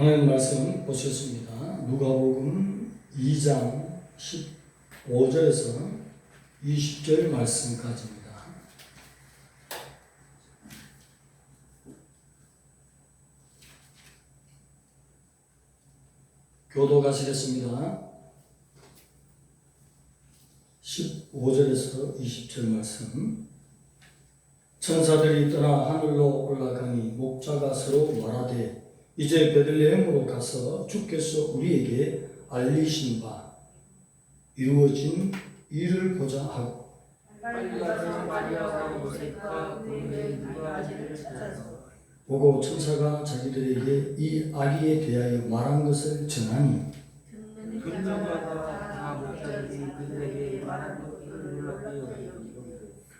하나님 말씀 보셨습니다. 누가복음 2장 15절에서 20절 말씀까지입니다. 교도가시겠습니다. 15절에서 20절 말씀. 천사들이 떠나 하늘로 올라가니 목자가 서로 말하되 이제 베들레헴으로 가서 주께서 우리에게 알리신 바 이루어진 일을 보자 하고 빨리 가서 마리아와 요셉과 그의 누아지를 찾아서 보고 천사가 자기들에게 이 아기에 대하여 말한 것을 전하니 듣는 자가 다 목자들이 그들에게 말한 것들을 놀랍게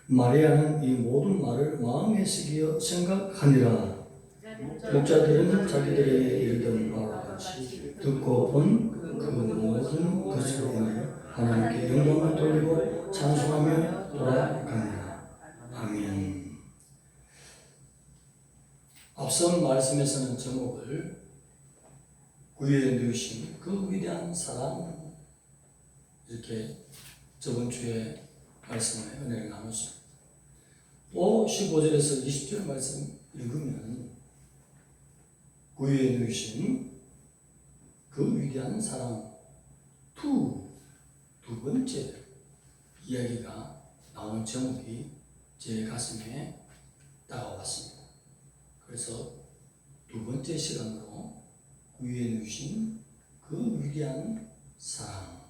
마리아는 이 모든 말을 마음에 새기어 생각하니라. 목자들은 자기들에게 이르던 바와 같이 듣고 본 그 모든 것을 인하여 하나님께 영광을 돌리고 찬송하며 돌아갑니다. 아멘. 앞선 말씀에서는 제목을 구유에 누우신 그 위대한 사랑 이렇게 저번 주에 말씀을 은혜를 나눴습니다. 또 15절에서 20절 말씀 읽으면 구유에 누우신 그 위대한 사랑 두 번째 이야기가 나오는 제목이 제 가슴에 다가왔습니다. 그래서 두 번째 시간으로 구유에 누우신 그 위대한 사랑.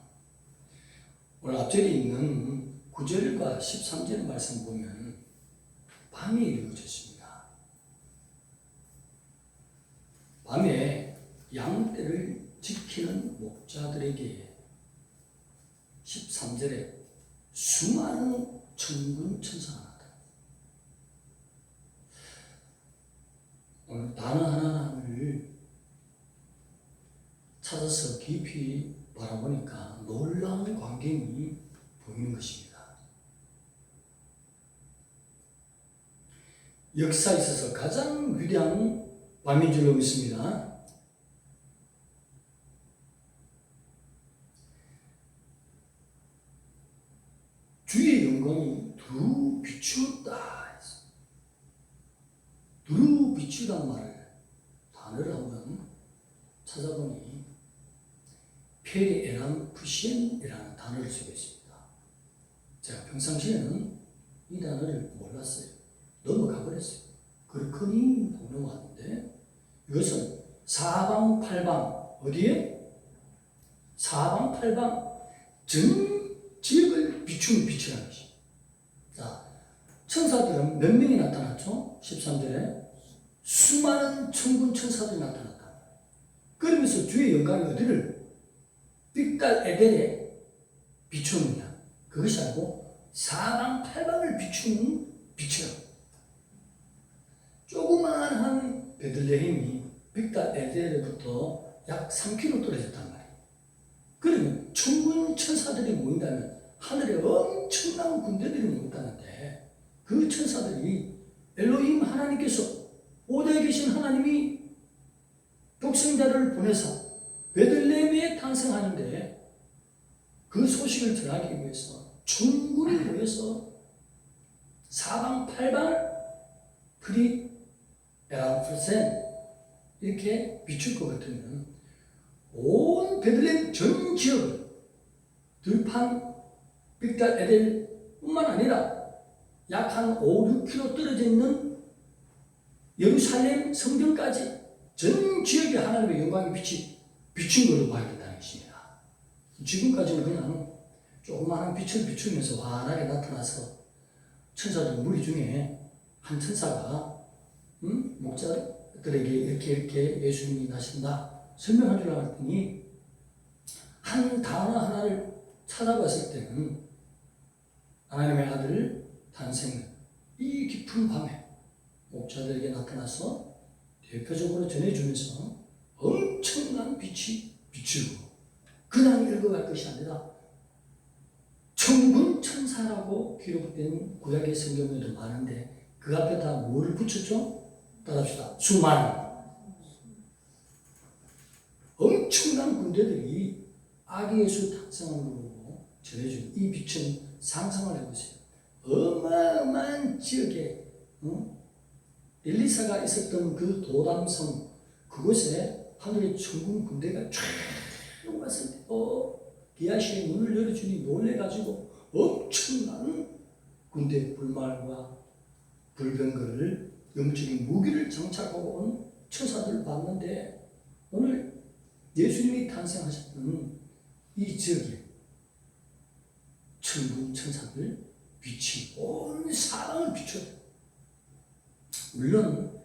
오늘 앞절에 있는 9절과 13절 말씀 보면 밤이 이루어졌습니다. 밤에 양떼를 지키는 목자들에게 13절에 수많은 천군 천사가 나타납니다. 오늘 단어 하나하나를 찾아서 깊이 바라보니까 놀라운 광경이 보이는 것입니다. 역사에 있어서 가장 위대한 밤인 줄로 믿습니다. 주의 영광이 두루 비추었다. 두루 비추단 말을 단어를 한번 찾아보니 페리 에람 푸시엔이라는 단어를 쓰고 있습니다. 제가 평상시에는 이 단어를 몰랐어요. 넘어가 버렸어요. 그렇거니 보러 왔는데 이것은 사방팔방 어디에? 사방팔방 전 지역을 비추는 빛이라는 것입니다. 자, 천사들은 몇 명이 나타났죠? 13절에 수많은 천군 천사들이 나타났다. 그러면서 주의 영광이 어디를? 빅달 에델에 비추느냐? 그것이 아니고 사방팔방을 비추는 빛이라고. 조그마한 베들레헴이 빅달 에델로부터 약 3km 떨어졌단 말이에요. 그러면 천군 천사들이 모인다면 하늘에 엄청난 군대들이 모인다는데 그 천사들이 엘로힘 하나님께서 오대에 계신 하나님이 독생자를 보내서 베들레헴에 탄생하는데 그 소식을 전하기 위해서 천군이 모여서 사방팔방을 프리 에라프센 이렇게 비출 것 같으면 온 베들레헴 전 지역을 들판 빅달 에델뿐만 아니라 약 한 5, 6km 떨어져 있는 예루살렘 성전까지 전 지역에 하나님의 영광이 비친 걸로 봐야 된다는 것입니다. 지금까지는 그냥 조그마한 빛을 비추면서 환하게 나타나서 천사들 무리 중에 한 천사가 목자들에게 이렇게 예수님이 나신다 설명한 줄 알았더니 한 단어 하나를 찾아봤을 때는 하나님의 아들 탄생을 이 깊은 밤에 목자들에게 나타나서 대표적으로 전해주면서 엄청난 빛이 비추고 그냥 읽어갈 것이 아니라 천군 천사라고 기록된 구약의 성경에도 많은데 그 앞에 다 뭐를 붙였죠? 따라합시다. 수많은 엄청난 군대들이 아기 예수 탁성으로 전해준 이 빛은 상상을 해보세요. 어마어마한 지역에 엘리사가 있었던 그 도담성 그곳에 하늘의 천군 군대가 쫙 왔을 때 기아시의 문을 열어주니 놀래가지고 엄청난 군대 불말과 불병거를 영적인 무기를 장착하고 온 천사들을 봤는데 오늘 예수님이 탄생하셨던 이 지역에 천군 천사들 빛이 온 사방을 비춰요. 물론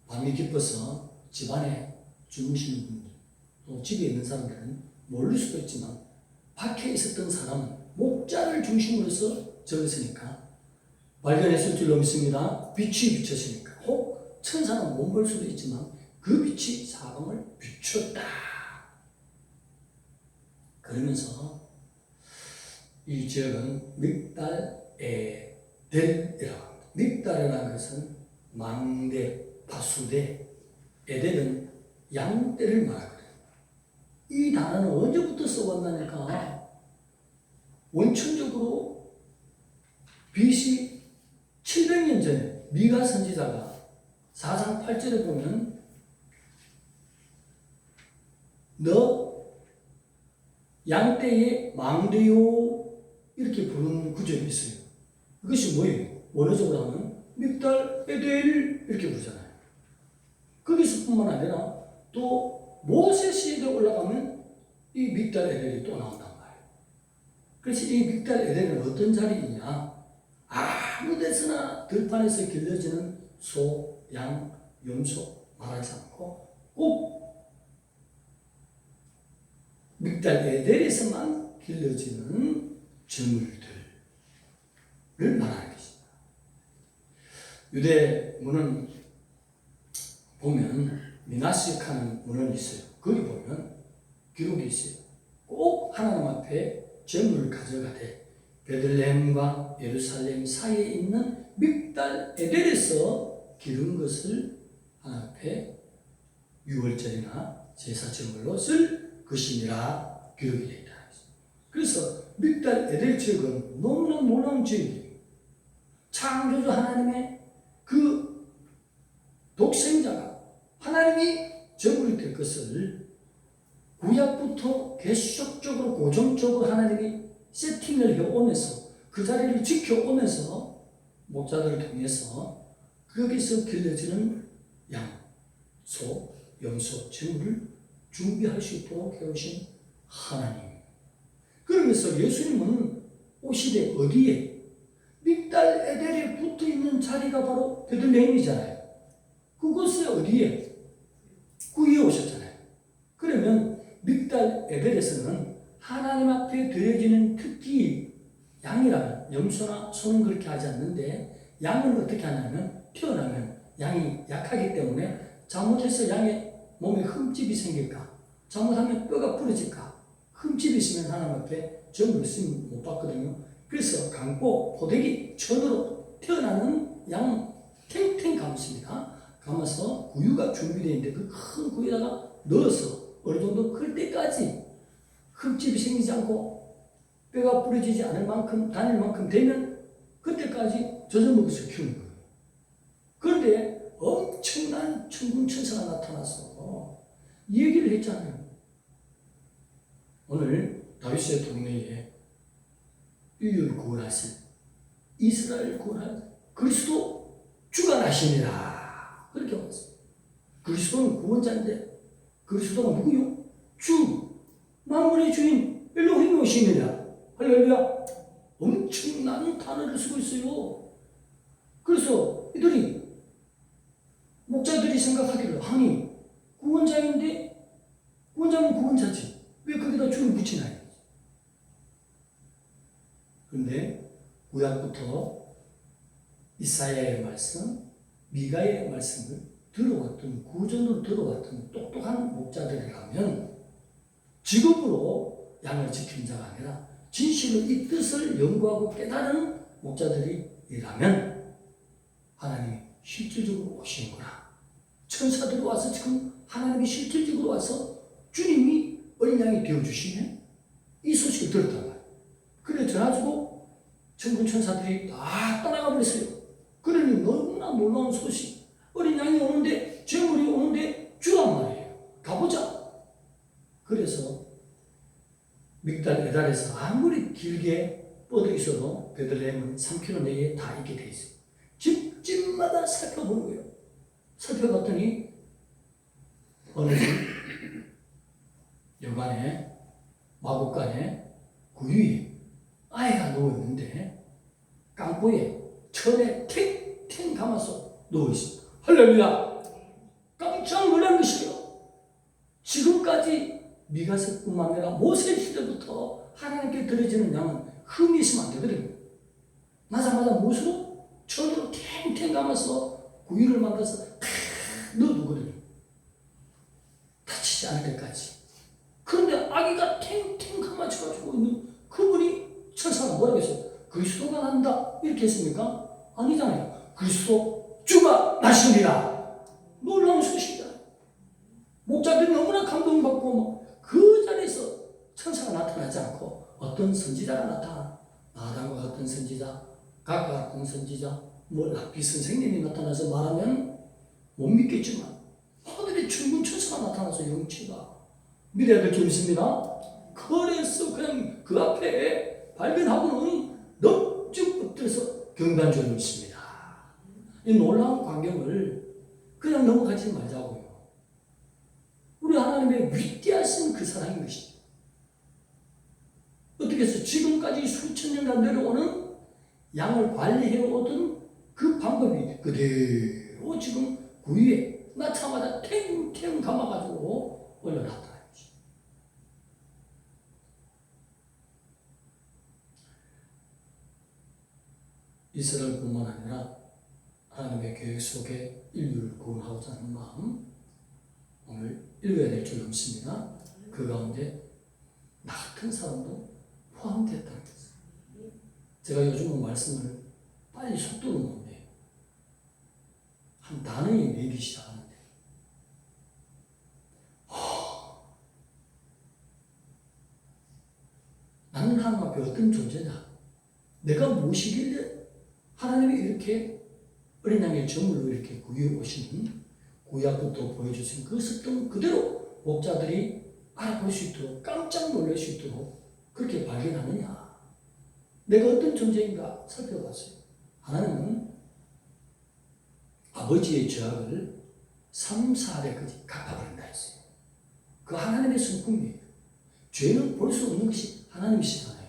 밤이 깊어서 집안에 주무시는 분들 또 집에 있는 사람들은 모를 수도 있지만 밖에 있었던 사람은 목자를 중심으로서 적었으니까 발견했을 줄로 믿습니다. 빛이 비쳤으니까 혹 천사는 못 볼 수도 있지만 그 빛이 사방을 비췄다. 그러면서 이 지역은 믹달에델이라고 합니다. 믹달이라는 것은 망대, 파수대, 에델은 양떼를 말하거든요. 이 단어는 언제부터 써왔나니까 원천적으로 BC 700년 전에 미가 선지자가 4장 8절에 보면 너 양떼의 망대요 이렇게 부르는 구절이 있어요. 그것이 뭐예요? 원어적으로 하면 믹달 에델 이렇게 부르잖아요. 거기서뿐만 아니라 또 모세 시대에 올라가면 이 믹달 에델이 또 나온단 말이에요. 그래서 이 믹달 에델은 어떤 자리이냐? 아무 데서나 들판에서 길러지는 소, 양, 염소 말하지 않고 꼭 믹달 에델에서만 길러지는 저물들을 말하는 것입니다. 유대문은 보면 미나스카는 문헌이 있어요. 거기 보면 기록이 있어요. 꼭 하나님 앞에 제물을 가져가되 베들레헴과 예루살렘 사이에 있는 믹달 에델에서 기른 것을 하나님 앞에 유월절이나 제사 제물로 쓸 것이니라 기록이 되어 있다. 그래서 믹달 에델 지역은 너무나 놀라운 지역이에요. 창조주 하나님의 그 독생자가 하나님이 제물이 될 것을 구약부터 계속적으로 고정적으로 하나님이 세팅을 해오면서 그 자리를 지켜오면서 목자들을 통해서 거기서 길러지는 양, 소, 염소, 제물을 준비할 수 있도록 해오신 하나님. 그러면서 예수님은 오시되 어디에? 믹달 에델에 붙어있는 자리가 바로 베들레헴이잖아요. 그곳에 어디에? 구에 오셨잖아요. 그러면 믹달 에델에서는 하나님 앞에 드려지는 특기 양이라면 염소나 소는 그렇게 하지 않는데 양은 어떻게 하냐면 태어나면 양이 약하기 때문에 잘못해서 양의 몸에 흠집이 생길까? 잘못하면 뼈가 부러질까? 흠집이 있으면 하나님 앞에 점을 쓰면 못 받거든요. 그래서 강고 포대기 천으로 태어나는 양 탱탱 감습니다. 감아서 구유가 준비되어 있는데 그 큰 구유에다가 넣어서 어느 정도 클 때까지 흠집이 생기지 않고 뼈가 부러지지 않을 만큼 다닐 만큼 되면 그때까지 젖어 먹어서 키우는 거예요. 그런데 엄청난 천군 천사가 나타나서 이 얘기를 했잖아요. 오늘 다윗의 동네에 인류를 구원하신 이스라엘 구원할 그리스도 주가 나시니라 그렇게 왔어요. 그리스도는 구원자인데 그리스도가 누구요? 주, 만물의 주인 엘로힘이 오시니라. 할렐루야. 엄청난 단어를 쓰고 있어요. 그래서 이들이 목자들이 생각하기를 아니 구원자인데 구원자면 구원자지 왜 거기다 주를 붙이나. 그런데 구약부터 이사야의 말씀, 미가의 말씀을 들어왔던 구전으로 들어왔던 똑똑한 목자들이라면 직업으로 양을 지키는 자가 아니라 진실로 이 뜻을 연구하고 깨달은 목자들이라면 하나님이 실질적으로 오시는구나. 천사들이 와서 지금 하나님이 실질적으로 와서 주님이 어린 양이 되어주시네. 이 소식을 들었단 말이에요. 그래 전화주고 천군 천사들이 다 떠나가 버렸어요. 그러니 너무나 놀라운 소식. 어린 양이 오는데, 재물이 오는데 주란 말이에요. 가보자. 그래서 믹달 에달에서 아무리 길게 뻗어 있어도 베들레헴은 3km 내에 다 있게 돼 있어요. 집집마다 살펴보는 거예요. 살펴봤더니 어느 집 여관에 마구간에 구유에 아이가 누워있는데 깡보에 천에 탱탱 감아서 누워있습니다. 할렐루야! 깜짝 놀란 것이요. 지금까지 미가서뿐만 아니라 모세 시대부터 하나님께 드려지는 양은 흠이 있으면 안 되거든요. 나자마자 못으로 천으로 탱탱 감아서 구유를 만들어서 넣어두거든요. 다치지 않을 때까지. 그런데 아기가 탱탱 감아져가지고 있는 그분이 천사가 뭐라고 했어요? 그리스도가 난다 이렇게 했습니까? 아니잖아요. 그리스도 주가 나십니다. 놀라운 소식이다. 목자들이 너무나 감동받고 그 자리에서 천사가 나타나지 않고 어떤 선지자가 나타나. 아담과 같은 선지자, 각과 같은 선지자, 랍비 선생님이 나타나서 말하면 못 믿겠지만 하늘에 천군 천사가 나타나서 영치가 믿어야 될 게 있습니다. 그래서 그냥 그 앞에 발견하고는 넙죽 엎드려서 경배한 있습니다. 이 놀라운 광경을 그냥 넘어가지 말자고요. 우리 하나님의 위대하신 그 사랑인 것이죠. 어떻게 해서 지금까지 수천 년간 내려오는 양을 관리해오던 그 방법이 그대로 지금 구유에 낳자마자 탱탱 감아가지고 올려놨다. 이스라엘뿐만 아니라 하나님의 계획 속에 인류를 구원하고자 하는 마음, 오늘 읽어야 될 줄 넘습니다. 그 가운데 나 같은 사람도 포함됐다는 것을. 제가 요즘은 말씀을 빨리 속도로 못 내요. 한 단어에 내기 시작하는데 나는 하나님 앞에 어떤 존재냐? 내가 무엇이길래 하나님이 이렇게 어린 양의 제물로 이렇게 구유해 오시는 구약부터 보여주신 그 습관 그대로 목자들이 알아볼 수 있도록 깜짝 놀랄 수 있도록 그렇게 발견하느냐. 내가 어떤 존재인가 살펴봤어요. 하나님은 아버지의 죄악을 3, 4대까지 갚아버린다 했어요. 그 하나님의 성품이에요. 죄는 볼 수 없는 것이 하나님이시잖아요.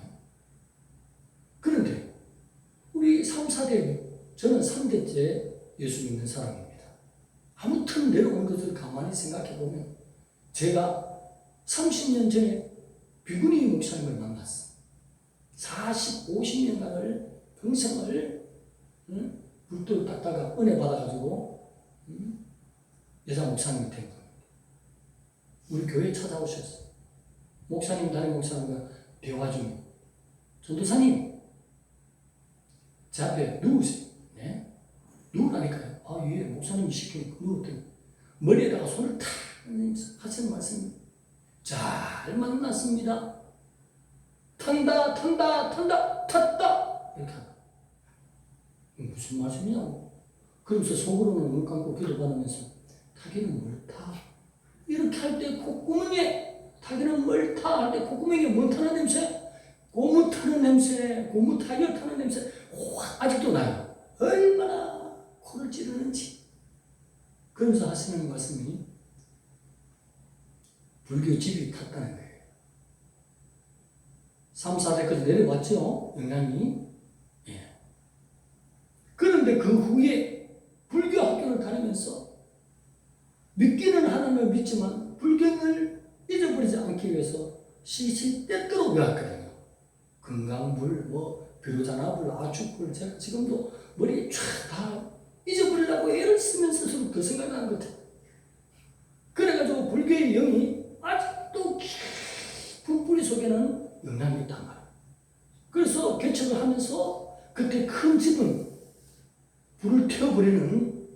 그런데 우리 3, 4대, 저는 3대째 예수 믿는 사람입니다. 아무튼 내려온 것을 가만히 생각해 보면 제가 30년 전에 비구니 목사님을 만났어. 40, 50년간을 평생을 불도를 닦다가 은혜 받아가지고 여자 목사님이 된 겁니다. 우리 교회에 찾아오셨어요. 목사님, 담임 목사님과 대화 중에 전도사님 제 앞에 누우세요. 네? 누우라니까요. 아, 예, 목사님이 시키니까 누웠더니 머리에다가 손을 탁 하시는 말씀이 잘 만났습니다. 탄다, 탄다, 탄다, 탔다. 이렇게 한다. 무슨 말씀이냐고. 그러면서 속으로는 눈 감고 기도 받으면서 타기는 뭘 타? 이렇게 할 때 콧구멍에 타기는 뭘 타? 할 때 콧구멍에 뭘 타는 냄새? 고무 타는 냄새, 고무 타이어 타는 냄새 확 아직도 나요. 얼마나 코를 찌르는지. 그러면서 하시는 말씀이 불교 집이 탔다는 거예요. 3, 4대까지 내려왔죠. 영향이. 예. 그런데 그 후에 불교 학교를 다니면서 믿기는 하나님을 믿지만 불경을 잊어버리지 않기 위해서 시시때때로 외웠거든요. 금강불, 비로자나불, 아축불, 제가 지금도 머리에 쫙 다 잊어버리려고 애를 쓰면서 더 생각나는 것 같아요. 그래가지고 불교의 영이 아직도 깊은 뿌리 속에는 영향이 있단 말이에요. 그래서 개척을 하면서 그때 큰 집은 불을 태워버리는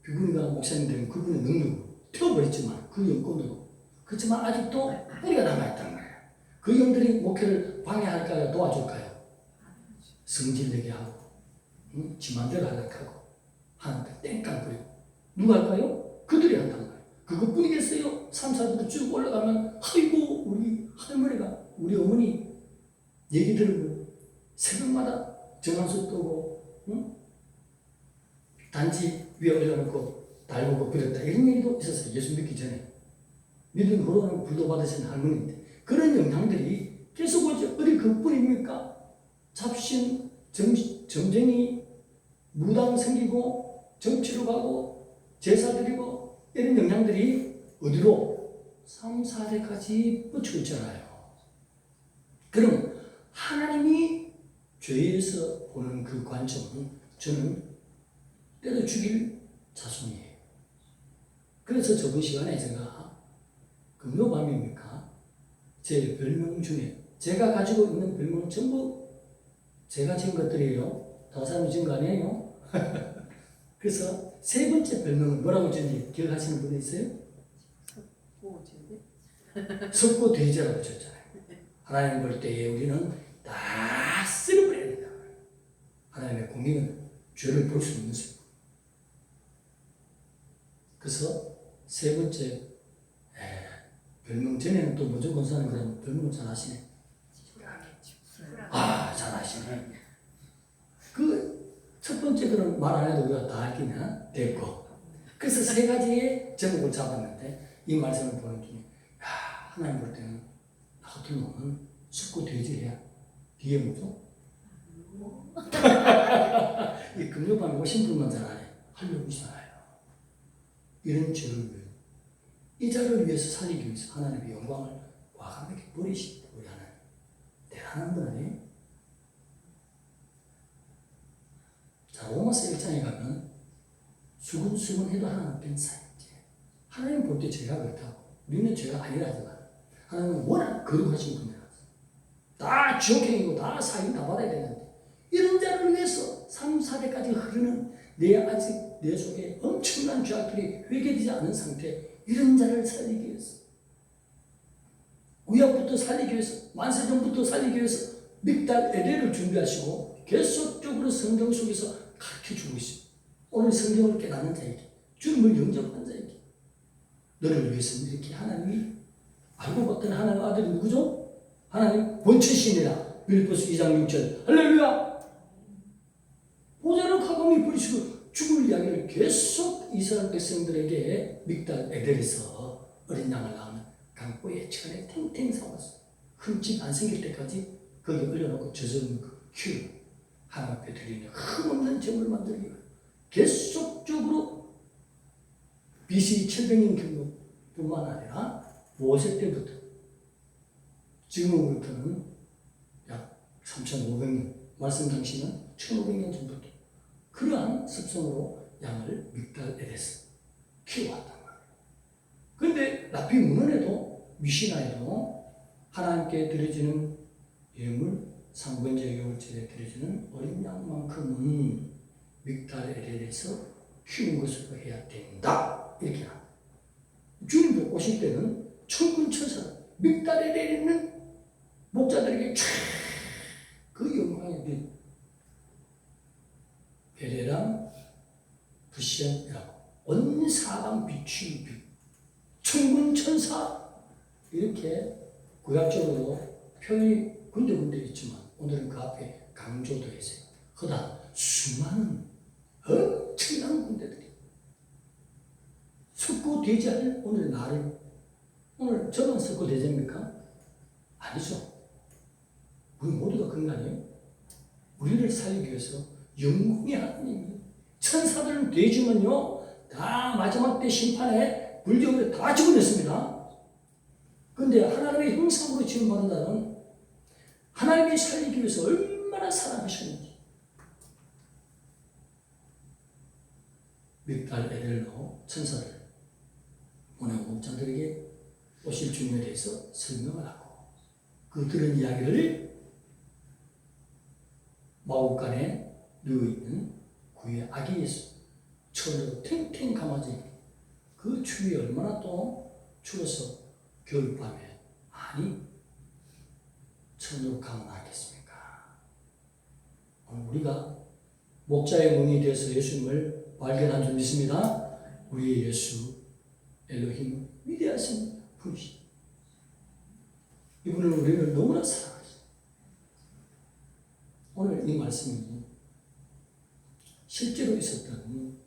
비구니가 목사님 되면 그분의 능력으로 태워버렸지만 그 여건으로 그렇지만 아직도 뿌리가 남아있단 말이에요. 그 영들이 목회를 방해할까요? 도와줄까요? 성질내게 하고, 지 맘대로 하려고 하고, 하는데 땡깡 부리고. 누가 할까요? 그들이 한단 말이에요. 그것뿐이겠어요? 3, 4부터 쭉 올라가면, 아이고, 우리 할머니가, 우리 어머니 얘기 들으면 새벽마다 전화수 뜨고, 단지 위에 올려놓고 달구고 그랬다. 이런 얘기도 있었어요. 예수 믿기 전에. 믿음 후로는 불도 받으신 할머니인데. 그런 영향들이 계속 오죠. 어디 그뿐입니까? 잡신, 정쟁이 무당 생기고 정치로 가고 제사 드리고 이런 영향들이 어디로? 3, 4대까지 뻗치고 있잖아요. 그럼 하나님이 죄에서 보는 그 관점은 저는 때려 죽일 자손이에요. 그래서 저번 시간에 제가 금요밤입니까? 제 별명 중에 제가 가지고 있는 별명은 전부 제가 지은 것들이에요. 다른 사람이 지은 거 아니에요? 그래서 세 번째 별명은 뭐라고 지은지 기억하시는 분 있어요? 석고돼지라고 쳤잖아요. 하나님 볼 때에 우리는 다 쓸어버려야 된다. 하나님의 공의는 죄를 볼 수 있는 수. 그래서 세 번째 별명 전에는 또 먼저 권사는 그런 별명을 잘 아시네. 잘 아시네. 그 첫 번째 그런 말 안 해도 우리가 다 알기는 됐고. 그래서 세 가지의 제목을 잡았는데 이 말씀을 보는 중에 하나님 볼 때는 나 같은 놈은 숙고 돼지해야 뒤에 뭐죠? 이 금요밤에 오신 분만 잘 아네. 하려고 있잖아요. 이런 죄를 위해 이 자를 위해서 살리기 위해서 하나님의 영광을 과감하게 버리신 우리 하나님. 대단한 분 아니에요? 자, 로마서 1장에 가면 수근수근해도 하나님 뺀사이지. 하나님 볼 때 죄가 그렇다고. 우리는 죄가 아니라지만 하나님은 워낙 거룩하신 분이라서 다 지옥행이고 다 사형 다 받아야 되는데 이런 자를 위해서 3, 4대까지 흐르는 아직 내 속에 엄청난 죄악들이 회개되지 않은 상태 이런 자를 살리기 위해서 구약부터 살리기 위해서 만세전부터 살리기 위해서 믹달 에델을 준비하시고 계속적으로 성경 속에서 가르쳐주고 있어요. 오늘 성경을 깨닫는 자에게 주님을 영접한 자에게 너를 위해서 이렇게 하나님이 알고 봤더니 하나님 아들이 누구죠? 하나님 본체신이라 빌립보서 2장 6절 할렐루야. 보좌를 과감히 버리시고 죽을 이야기를 계속 이스라엘 백성들에게 믹달 에델에서 어린 양을 낳은 강보의 천에 탱탱 사왔어. 흠집 안 생길 때까지 거기 올려놓고 젖은 그 큐 하나님 앞에 드리는 흠없는 제물을 만들기 위해 계속적으로 BC 700년 경로뿐만 아니라 모세 때부터 지금으로부터는 약 3500년 말씀 당시는 1500년 전부터 그러한 습성으로 양을 믹달에서 키워왔단 말이에요. 그런데 라피 문헌에도 미시나에도 하나님께 드려지는 예물 상번제 요일절에 드려지는 어린 양만큼은 믹달에서 키운 것으로 해야 된다. 이렇게 합니다. 주님도 오실 때는 천군천사 믹달에 있는 목자들에게 그 영광의 빛 베레랑 부시안이라고 온 사방 비추는 빛 천군천사 이렇게 구약적으로 표현이 군데군데 있지만 오늘은 그 앞에 강조도 했어요. 그러나 수많은 엄청난 군대들이 석고되지 않을 오늘 나를 오늘 저만 석고되자입니까? 아니죠. 우리 모두가 그런 거 아니에요? 우리를 살리기 위해서 영광의 하나님이 천사들은 돼지면요 다 마지막 때 심판에 불경으로 다 죽어냈습니다. 그런데 하나님의 형상으로 지음받은 자는 하나님이 살리기 위해서 얼마나 사랑하셨는지 믹달 에델로 천사를 보내고 목자들에게 오실 주님에 대해서 설명을 하고 그 들은 이야기를 마옥간에 누워있는 그의 아기 예수 천으로 탱탱 감아진 그 추위 얼마나 또 추워서 겨울밤에 아니 천으로 가면 하겠습니까? 오늘 우리가 목자의 문이 되어서 예수님을 발견한 줄 믿습니다. 우리의 예수 엘로힘 위대하신 분이시. 이분을 우리는 너무나 사랑하시. 오늘 이 말씀이 실제로 있었던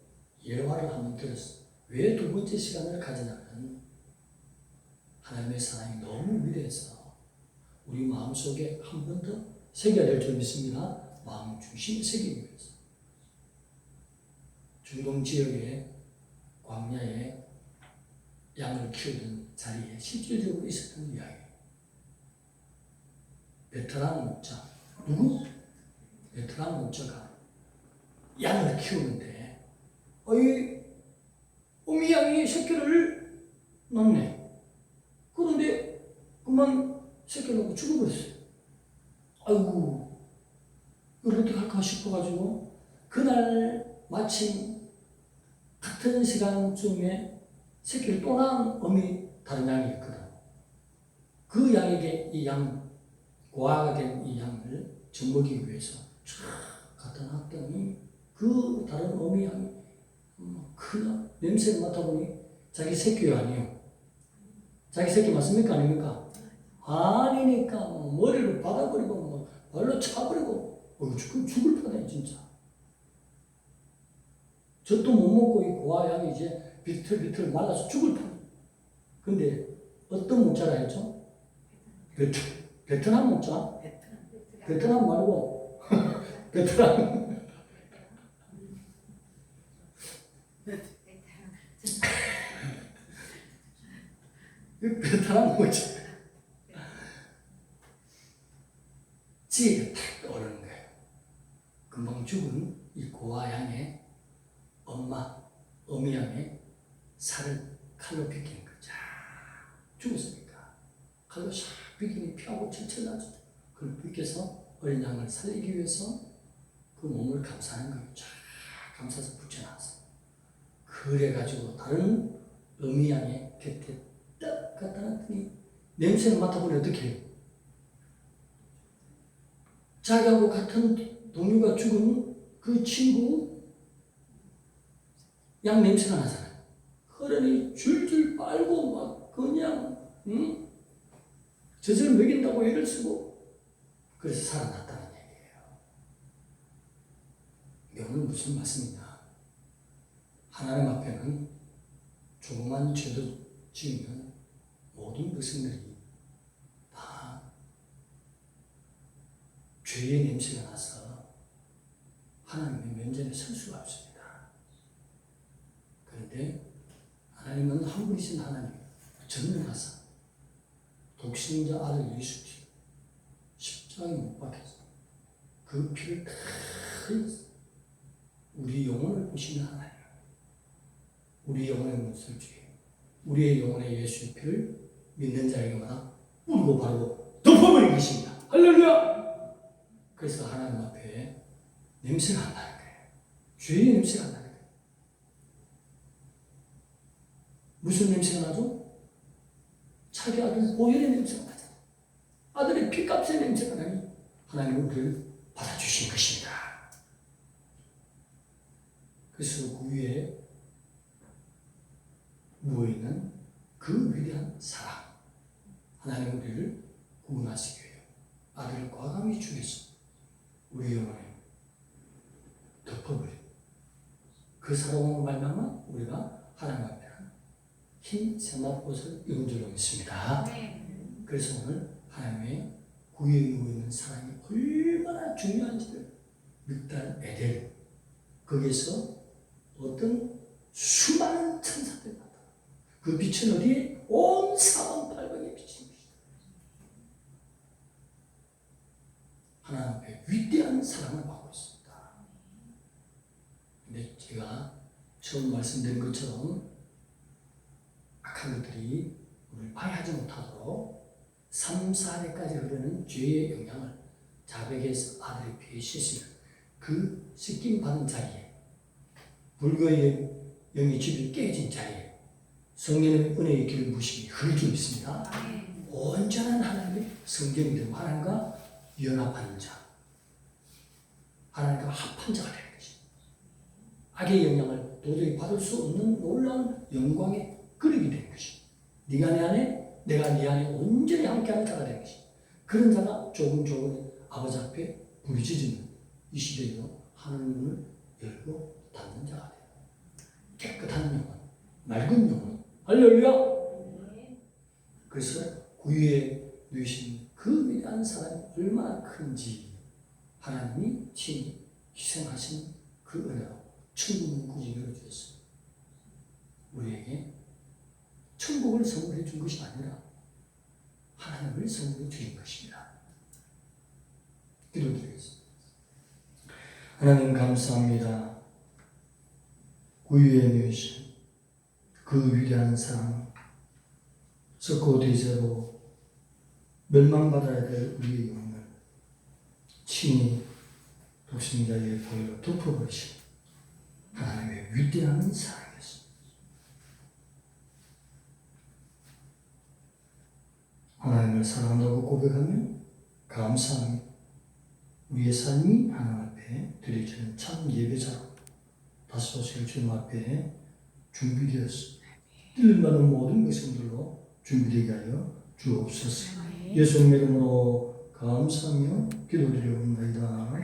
예화를 한번 들었어요. 왜 두 번째 시간을 가지냐면 하나님의 사랑이 너무 위대해서 우리 마음속에 한 번 더 새겨야 될 줄 믿습니다. 마음 중심에 새기기 위해서. 중동 지역의 광야에 양을 키우던 자리에 실질적으로 있었던 이야기. 베트남 목자. 누구? 베트남 목자가 양을 키우는데 이 어미 양이 새끼를 낳네. 그런데 그만 새끼 낳고 죽어버렸어요. 아이고 이걸 어떻게 할까 싶어가지고 그날 마침 같은 시간쯤에 새끼를 또 낳은 어미 다른 양이 있거든. 그 양에게 이 양, 고아가 된 이 양을 젖먹이기 위해서 쫙 갖다 놨더니 그 다른 어미 양이 그 냄새를 맡아보니 자기 새끼가 아니에요. 자기 새끼 맞습니까? 아닙니까? 아니니까 머리를 박아버리고 발로 차버리고 죽을 뻔해 진짜. 젖도 못 먹고 이 고아 양이 이제 비틀비틀 말라서 죽을 뻔해. 근데 어떤 목자라 했죠? 베트남 목자? 베트남 말고 베트남 베트남 목자 지혜가 탁 떠오르는 거예요. 금방 죽은 이 고아 양의 어미 양의 살을 칼로 비키는 거죠. 죽었으니까 칼로 샥 비키니 피하고 철철나죠. 그걸 비켜서 어린 양을 살리기 위해서 그 몸을 감싸는 거예요. 쫙 감싸서 붙여놨어. 그래가지고 다른 어미 양의 곁에 딱 갖다 놨더니 냄새를 맡아보니 어떻게 해요? 자기하고 같은 동료가 죽은 그 친구 양 냄새가 나잖아요. 그러니 줄줄 빨고 막 그냥 젖을 먹인다고 애를 쓰고 그래서 살아났다는 얘기예요. 이거는 무슨 말씀이냐? 하나님 앞에는 조그만 죄도 지으면 모든 백성들이 다 죄의 냄새가 나서 하나님의 면전에 설 수가 없습니다. 그런데 하나님은 한 분이신 하나님, 전능하사 독생자 아들 예수 피 십자가에 못 박혀서 그 피를 다 흘렸어. 우리 영혼을 보시는 하나님, 우리 영혼의 문설주에 우리의 영혼의 예수의 피를 믿는 자에게마다 뿌리고 바르고 덮어버린 것입니다. 할렐루야! 그래서 하나님 앞에 냄새가 안 나는 거예요. 죄의 냄새가 안 나는 거예요. 무슨 냄새가 나죠? 자기 아들 보혈의 냄새가 나죠. 아들의 피값의 냄새가 나니 하나님은 우리를 받아주신 것입니다. 그래서 그 위에 누워있는 그 위대한 사랑, 하나님은 우리를 구원하시기 위해 아들을 과감히 주셔서 우리 영혼에 덮어버린 그 사랑으로 말미암아 우리가 하나님 앞에 흰 세마포옷을 입은 줄로 믿습니다. 그래서 오늘 하나님의 구유에 누워있는 사랑이 얼마나 중요한지를 믹달 에델 거기에서 어떤 수많은 천사들이 나타나 그 빛은 어디에? 온 사방팔방에 비치는 것이다. 하나님 앞에 위대한 사랑을 받고 있습니다. 근데 제가 처음 말씀드린 것처럼 악한 것들이 우리를 파괴하지 못하도록 3, 4대까지 흐르는 죄의 영향을 자백에서 아들의 피에 씻으면 그 씻김 받은 자리에 불교의 영이 집이 깨진 자리에 성령의 은혜의 길 무심히 흐르게 있습니다. 온전한 하나님의 성경이 되고 하나님과 연합하는 자, 하나님과 합한 자가 되는 것입니다. 악의 영향을 도저히 받을 수 없는 놀라운 영광의 그릇이 되는 것입니다. 네가 내 안에, 내가 네 안에 온전히 함께하는 자가 되는 것입니다. 그런 자가 조금 아버지 앞에 부르짖는 이 시대에도 하나님 문을 열고 닫는 자가 돼요. 깨끗한 영혼, 맑은 영혼, 할렐루야! 그래서 구유에 누이신 그 위대한 사랑이 얼마나 큰지 하나님이 친히 희생하신 그 은혜로 천국을 굳이 열어주셨어요. 우리에게 천국을 선물해 준 것이 아니라 하나님을 선물해 주신 것입니다. 기도드리겠습니다. 하나님 감사합니다. 구유에 누이신 그 위대한 사랑, 썩고 대제로 멸망받아야 될 우리의 영혼을 친히 독생자의 보혈로 덮어버리신 하나님의 위대한 사랑이었습니다. 하나님을 사랑한다고 고백하면 감사하며 우리의 삶이 하나님 앞에 드려지는 참 예배자로 다시 오실 주님 앞에 준비되었습니다. 들림받은 모든 것들로 준비되게 하여 주옵소서. 예수님의 이름으로 감사하며 기도드리옵나이다.